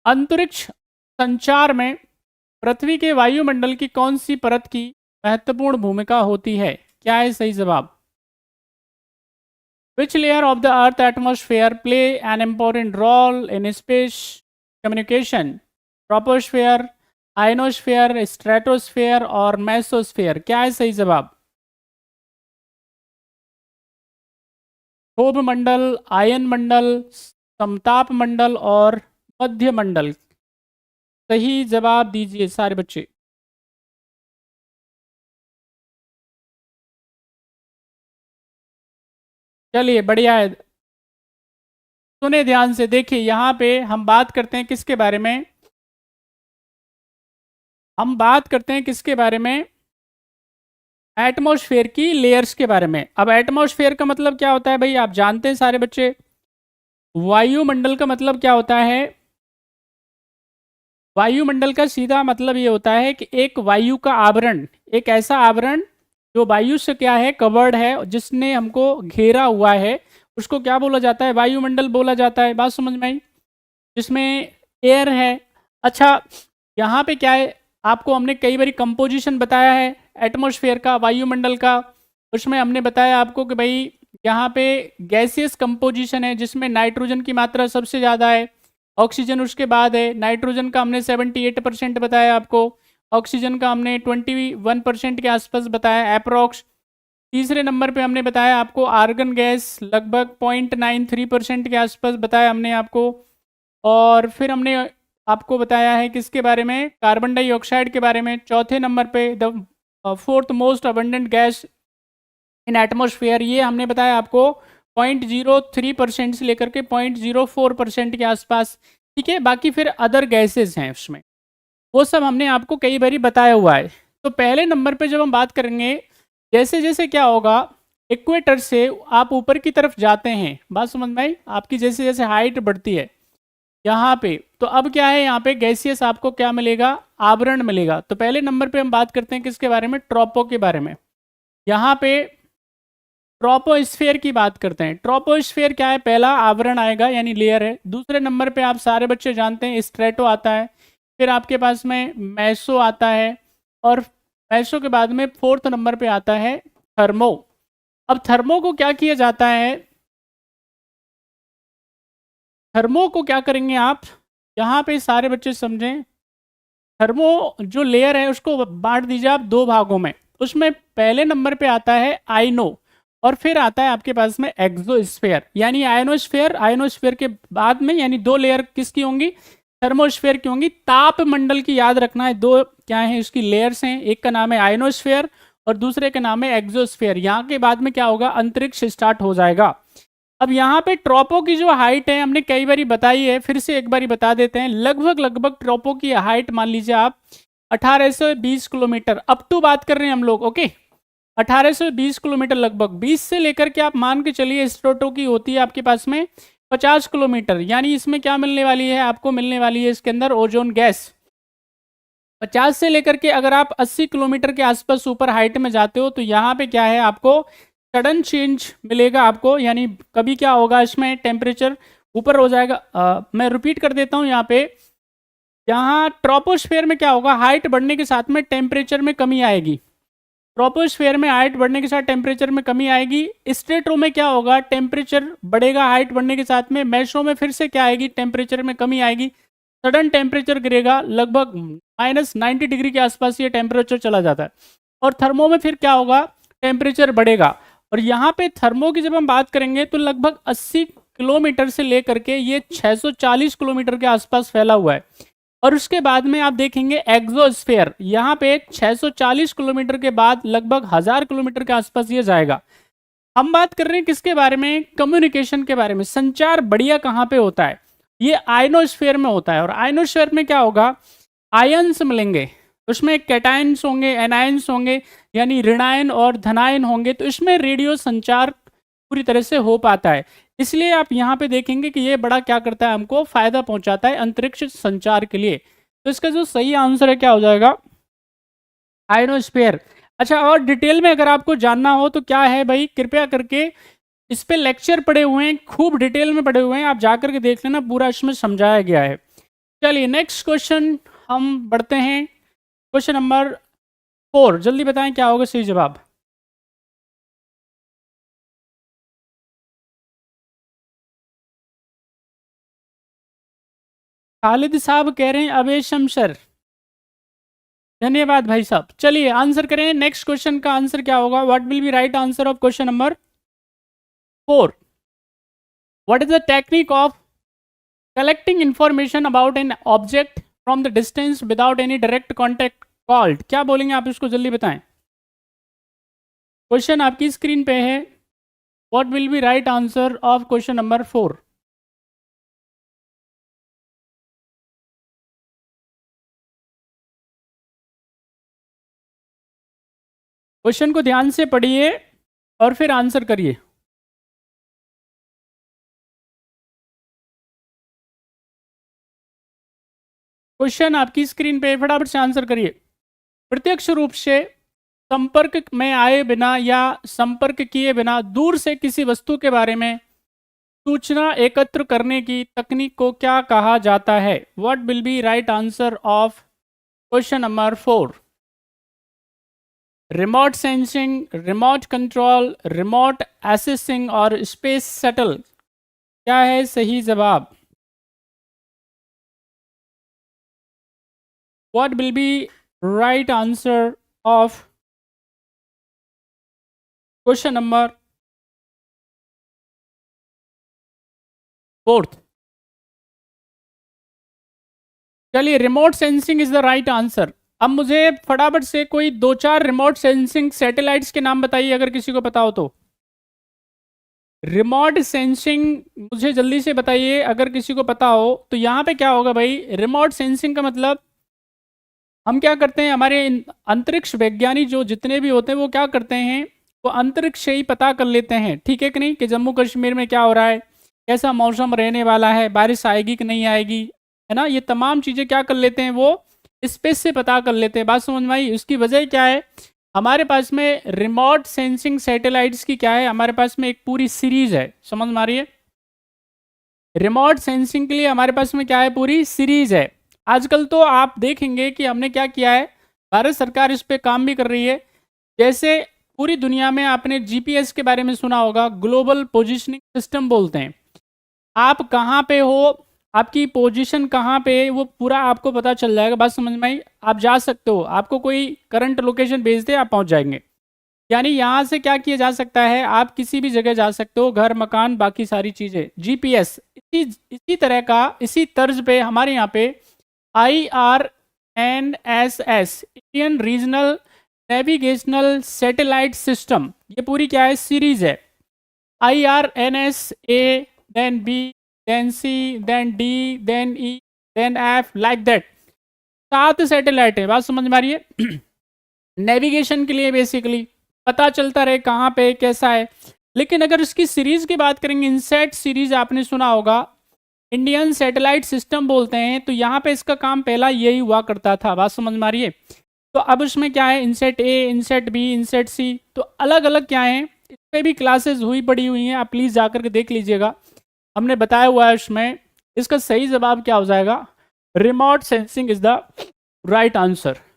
अंतरिक्ष संचार में पृथ्वी के वायुमंडल की कौन सी परत की महत्वपूर्ण भूमिका होती है? क्या है सही जवाब? Which layer of the Earth atmosphere play an important role in space communication? Troposphere, ionosphere, stratosphere और mesosphere? क्या है सही जवाब? क्षोभ मंडल, आयन मंडल, समताप मंडल और मध्य मंडल। सही जवाब दीजिए सारे बच्चे। चलिए बढ़िया है, सुने ध्यान से। देखिए यहाँ पे हम बात करते हैं किसके बारे में? हम बात करते हैं किसके बारे में? एटमॉस्फेयर की लेयर्स के बारे में। अब एटमॉस्फेयर का मतलब क्या होता है भाई? आप जानते हैं सारे बच्चे। वायुमंडल का मतलब क्या होता है? वायुमंडल का सीधा मतलब ये होता है कि एक वायु का आवरण, एक ऐसा आवरण जो वायु से क्या है, कवर्ड है, जिसने हमको घेरा हुआ है, उसको क्या बोला जाता है? वायुमंडल बोला जाता है। बात समझ में आई? जिसमें एयर है। अच्छा, यहाँ पे क्या है, आपको हमने कई बार कंपोजिशन बताया है एटमॉस्फेयर का, वायुमंडल का। उसमें हमने बताया आपको कि भाई यहाँ पे गैसियस कंपोजिशन है, जिसमें नाइट्रोजन की मात्रा सबसे ज़्यादा है, ऑक्सीजन उसके बाद है। नाइट्रोजन का हमने 78% बताया आपको, ऑक्सीजन का हमने 21% के आसपास बताया अप्रोक्स। तीसरे नंबर पे हमने बताया आपको आर्गन गैस लगभग 0.93% के आसपास बताया हमने आपको। और फिर हमने आपको बताया है किसके बारे में? कार्बन डाइऑक्साइड के बारे में। चौथे नंबर पे the fourth most abundant gas in atmosphere, ये हमने बताया आपको 0.03% से लेकर के 0.04% के आसपास। ठीक है, बाकी फिर अदर गैसेस हैं उसमें, वो सब हमने आपको कई बारी बताया हुआ है। तो पहले नंबर पे जब हम बात करेंगे, जैसे जैसे क्या होगा, इक्वेटर से आप ऊपर की तरफ जाते हैं, बात समझ में आई? आपकी जैसे जैसे हाइट बढ़ती है यहाँ पे, तो अब क्या है, यहाँ पे गैसियस आपको क्या मिलेगा? आवरण मिलेगा। तो पहले नंबर पे हम बात करते हैं किसके बारे में? ट्रोपो के बारे में। यहाँ पे ट्रोपोस्फेयर की बात करते हैं। ट्रोपोस्फेयर क्या है? पहला आवरण आएगा, यानी लेयर है। दूसरे नंबर पे आप सारे बच्चे जानते हैं स्ट्रेटो आता है, फिर आपके पास में मैसो आता है, और मैसो के बाद में फोर्थ नंबर पे आता है थर्मो। अब थर्मो को क्या किया जाता है? थर्मो को क्या करेंगे आप, यहाँ पे सारे बच्चे समझें। थर्मो जो लेयर है उसको बांट दीजिए आप दो भागों में। उसमें पहले नंबर पे आता है आइनो, और फिर आता है आपके पास में एक्सोस्फेयर, यानी आयनोस्फेयर। आयनोस्फेयर के बाद में यानी दो लेयर किसकी होंगी? थर्मोस्फेयर की होंगी। ताप मंडल की याद रखना है, दो क्या है उसकी लेयर्स हैं, एक का नाम है आयनोस्फेयर और दूसरे का नाम है एक्सोस्फेयर। यहाँ के बाद में क्या होगा? अंतरिक्ष स्टार्ट हो जाएगा। अब यहाँ पे ट्रोपो की जो हाइट है हमने कई बारी बताई है, फिर से एक बारी बता देते हैं। लगभग लगभग ट्रोपो की हाइट मान लीजिए आप 1820 किलोमीटर, अप टू बात कर रहे हैं हम लोग, ओके। 1820 किलोमीटर लगभग, 20 से लेकर के आप मान के चलिए स्ट्रेटो की होती है आपके पास में 50 किलोमीटर। यानी इसमें क्या मिलने वाली है? आपको मिलने वाली है इसके अंदर ओजोन गैस। 50 से लेकर के अगर आप 80 किलोमीटर के आसपास ऊपर हाइट में जाते हो, तो यहाँ पे क्या है, आपको सडन चेंज मिलेगा आपको। यानी कभी क्या होगा, इसमें टेम्परेचर ऊपर हो जाएगा। मैं रिपीट कर देता हूँ यहाँ पे। यहाँ ट्रोपोस्फेयर में क्या होगा, हाइट बढ़ने के साथ में टेम्परेचर में कमी आएगी। ट्रोपोस्फेयर में हाइट बढ़ने के साथ टेम्परेचर में कमी आएगी। स्ट्रेटो में क्या होगा, टेम्परेचर बढ़ेगा हाइट बढ़ने के साथ में। मेसो में फिर से क्या आएगी, टेम्परेचर में कमी आएगी। सडन टेम्परेचर गिरेगा, लगभग -90 डिग्री के आसपास ये टेम्परेचर चला जाता है। और थर्मो में फिर क्या होगा, टेम्परेचर बढ़ेगा। और यहाँ पे थर्मो की जब हम बात करेंगे तो लगभग 80 किलोमीटर से लेकर के ये 640 किलोमीटर के आसपास फैला हुआ है। और उसके बाद में आप देखेंगे एक्सोस्फेयर, यहाँ पे 640 किलोमीटर के बाद लगभग 1000 किलोमीटर के आसपास ये जाएगा। हम बात कर रहे हैं किसके बारे में? कम्युनिकेशन के बारे में। संचार बढ़िया कहाँ पे होता है? ये आयनोस्फेयर में होता है। और आयनोस्फेयर में क्या होगा, आयन्स मिलेंगे, उसमें कैटायन्स होंगे, एनायन्स होंगे, यानी ऋणायन और धनायन होंगे। तो इसमें रेडियो संचार पूरी तरह से हो पाता है। इसलिए आप यहाँ पे देखेंगे कि ये बड़ा क्या करता है, हमको फायदा पहुंचाता है अंतरिक्ष संचार के लिए। तो इसका जो सही आंसर है क्या हो जाएगा? आयनोस्फेयर। अच्छा, और डिटेल में अगर आपको जानना हो तो क्या है भाई, कृपया करके इस पे लेक्चर पड़े हुए हैं, खूब डिटेल में पड़े हुए हैं, आप जाकर के देख लेना, पूरा इसमें समझाया गया है। चलिए नेक्स्ट क्वेश्चन हम बढ़ते हैं। क्वेश्चन नंबर 4, जल्दी बताएं क्या होगा सही जवाब। खालिद साहब कह रहे हैं अवैध शमशर। धन्यवाद भाई साहब। चलिए आंसर करें, नेक्स्ट क्वेश्चन का आंसर क्या होगा। What will be right answer of question number 4? What is the technique of collecting information about an object from the distance without any direct contact called? क्या बोलेंगे आप इसको, जल्दी बताएं। क्वेश्चन आपकी स्क्रीन पे है। What will be right answer of question number 4? Question को ध्यान से पढ़िए और फिर आंसर करिए। क्वेश्चन आपकी स्क्रीन पे, फटाफट से आंसर करिए। प्रत्यक्ष रूप से संपर्क में आए बिना या संपर्क किए बिना दूर से किसी वस्तु के बारे में सूचना एकत्र करने की तकनीक को क्या कहा जाता है? What will be right answer of question number 4? Remote sensing, remote control, remote assessing और स्पेस शटल? क्या है सही जवाब? What will be right answer of question number 4? चलिए, remote sensing is the right answer. अब मुझे फटाफट से कोई 2-4 रिमोट सेंसिंग सैटेलाइट्स के नाम बताइए, अगर किसी को पता हो तो। रिमोट सेंसिंग मुझे जल्दी से बताइए अगर किसी को पता हो तो। यहाँ पे क्या होगा भाई, रिमोट सेंसिंग का मतलब हम क्या करते हैं, हमारे अंतरिक्ष वैज्ञानिक जो जितने भी होते हैं वो क्या करते हैं, वो अंतरिक्ष से ही पता कर लेते हैं, ठीक है कि नहीं, कि जम्मू कश्मीर में क्या हो रहा है, कैसा मौसम रहने वाला है, बारिश आएगी कि नहीं आएगी, है ना। ये तमाम चीज़ें क्या कर लेते हैं, वो स्पेस से पता कर लेते हैं। बात समझ में आई? उसकी वजह क्या है, हमारे पास में रिमोट सेंसिंग सैटेलाइट्स की क्या है, हमारे पास में एक पूरी सीरीज है। समझ में आ रही है? रिमोट सेंसिंग के लिए हमारे पास में क्या है, पूरी सीरीज है। आजकल तो आप देखेंगे कि हमने क्या किया है, भारत सरकार इस पे काम भी कर रही है। जैसे पूरी दुनिया में आपने जीपीएस के बारे में सुना होगा, ग्लोबल पोजीशनिंग सिस्टम बोलते हैं। आप कहाँ पे हो, आपकी पोजीशन कहाँ पे है, वो पूरा आपको पता चल जाएगा। बात समझ में आई? आप जा सकते हो, आपको कोई करंट लोकेशन भेज दे, आप पहुँच जाएंगे। यानी यहाँ से क्या किया जा सकता है, आप किसी भी जगह जा सकते हो, घर, मकान, बाकी सारी चीज़ें। जीपीएस इसी तरह का, इसी तर्ज पे हमारे यहाँ पे IRNSS, Indian regional navigational satellite system, ये पूरी क्या है, सीरीज है। IRNS-A, then B, then C, then D, then E, then F, like that. 7 satellite है। बात समझ में आ रही है? नेविगेशन के लिए बेसिकली पता चलता रहे कहाँ पे कैसा है। लेकिन अगर इसकी सीरीज की बात करेंगे, इनसेट सीरीज आपने सुना होगा, इंडियन सैटेलाइट सिस्टम बोलते हैं, तो यहाँ पे इसका काम पहला यही हुआ करता था। बात समझ में आ रही है? तो अब उसमें क्या है, इनसेट ए, इनसेट बी, इनसेट सी, तो अलग अलग क्या है, इस पर भी क्लासेस हुई पड़ी हुई हैं, आप प्लीज़ जाकर के देख लीजिएगा, हमने बताया हुआ है उसमें। इसका सही जवाब क्या हो जाएगा, remote sensing is the right answer.